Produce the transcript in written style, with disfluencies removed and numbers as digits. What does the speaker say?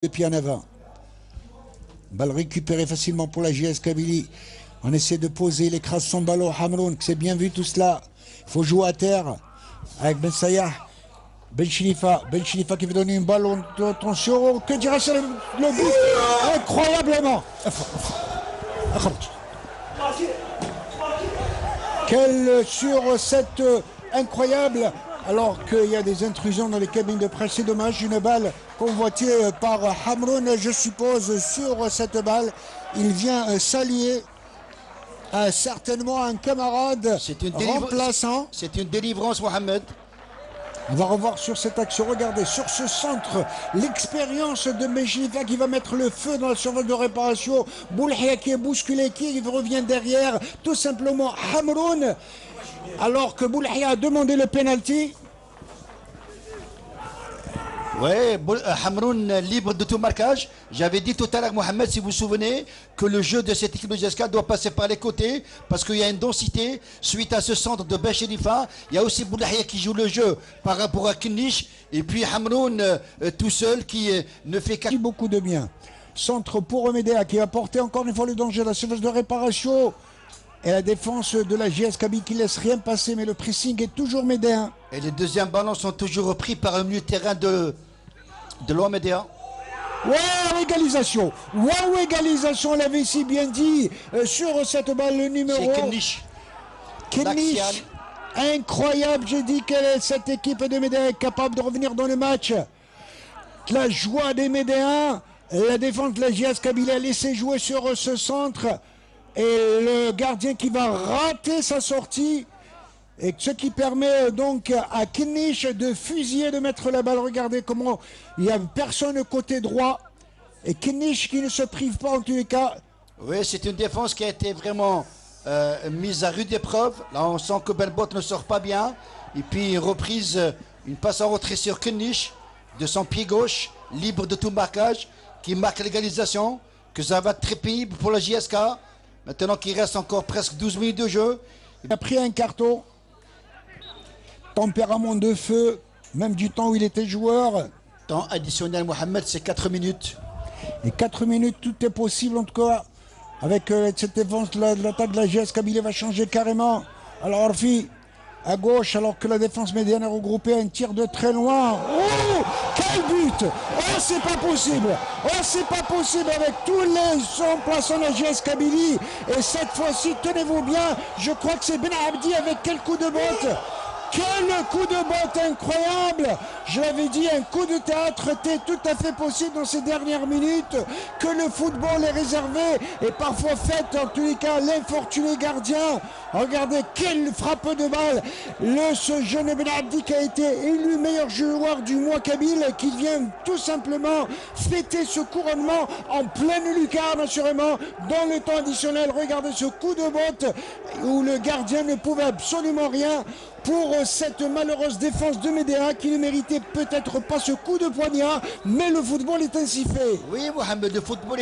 Depuis en avant. Balle récupérée facilement pour la JS Kabylie. On essaie de poser, il écrase son ballon. Hamroun, c'est bien vu tout cela. Il faut jouer à terre avec Ben Sayah. Ben Chinifa qui veut donner une balle. Attention, que dirait sur le but incroyablement. Quelle sur cette incroyable, alors qu'il y a des intrusions dans les cabines de presse, c'est dommage, une balle convoitée par Hamroun, je suppose, sur cette balle. Il vient saluer certainement un camarade remplaçant. C'est une délivrance, Mohamed. On va revoir sur cette action, regardez, sur ce centre, l'expérience de Mejnifa qui va mettre le feu dans la surface de réparation. Boulhia qui est bousculé, qui revient derrière, tout simplement Hamroun, alors que Boulhia a demandé le penalty. Oui, Hamroun libre de tout marquage. J'avais dit tout à l'heure, Mohamed, si vous vous souvenez, que le jeu de cette équipe de JSK doit passer par les côtés parce qu'il y a une densité suite à ce centre de Ben Chinifa. Il y a aussi Boulahia qui joue le jeu par rapport à Knish et puis Hamroun tout seul qui ne fait qu'à... Beaucoup de bien. Centre pour Médéa qui va porter encore une fois le danger, la surface de réparation. Et la défense de la JS Kabylie qui laisse rien passer, mais le pressing est toujours médéen. Et les deuxièmes ballons sont toujours repris par un milieu de terrain de l'Ouamédéa. Wow, égalisation. Wow, égalisation, on l'avait si bien dit sur cette balle, le numéro... C'est Knish. Knish. Incroyable, j'ai dit que cette équipe de Médéa est capable de revenir dans le match. La joie des Médéens, la défense de la JS Kabylie a laissé jouer sur ce centre. Et le gardien qui va rater sa sortie, et ce qui permet donc à Knish de fusiller, de mettre la balle. Regardez comment il n'y a personne côté droit. Et Knish qui ne se prive pas en tous les cas. Oui, c'est une défense qui a été vraiment mise à rude épreuve. Là, on sent que Belbot ne sort pas bien. Et puis une reprise, une passe en retrait sur Knish de son pied gauche, libre de tout marquage, qui marque l'égalisation. Que ça va être très pénible pour la JSK. Maintenant qu'il reste encore presque 12 minutes de jeu. Il a pris un carton. Tempérament de feu, même du temps où il était joueur. Temps additionnel, Mohamed, c'est 4 minutes. Et 4 minutes, tout est possible en tout cas. Avec cette défense, l'attaque de la JS Kabylie va changer carrément. Alors Orfi, à gauche, alors que la défense médiane est regroupée, un tir de très loin. Oh, quel but! Oh, c'est pas possible! Oh, c'est pas possible avec tous les remplaçants de la JS Kabylie. Et cette fois-ci, tenez-vous bien, je crois que c'est Ben Abdi avec quel coup de botte! Quel coup de botte incroyable! Je l'avais dit, un coup de théâtre était tout à fait possible dans ces dernières minutes, que le football est réservé et parfois fait, en tous les cas, l'infortuné gardien. Regardez, quelle frappe de balle! Ce jeune Ben Abdi qui a été élu meilleur joueur du mois kabyle, qui vient tout simplement fêter ce couronnement en pleine lucarne, assurément, dans le temps additionnel. Regardez ce coup de botte où le gardien ne pouvait absolument rien pour cette malheureuse défense de Médéa qui ne méritait peut-être pas ce coup de poignard, mais le football est ainsi fait. Oui, Mohamed, le football est...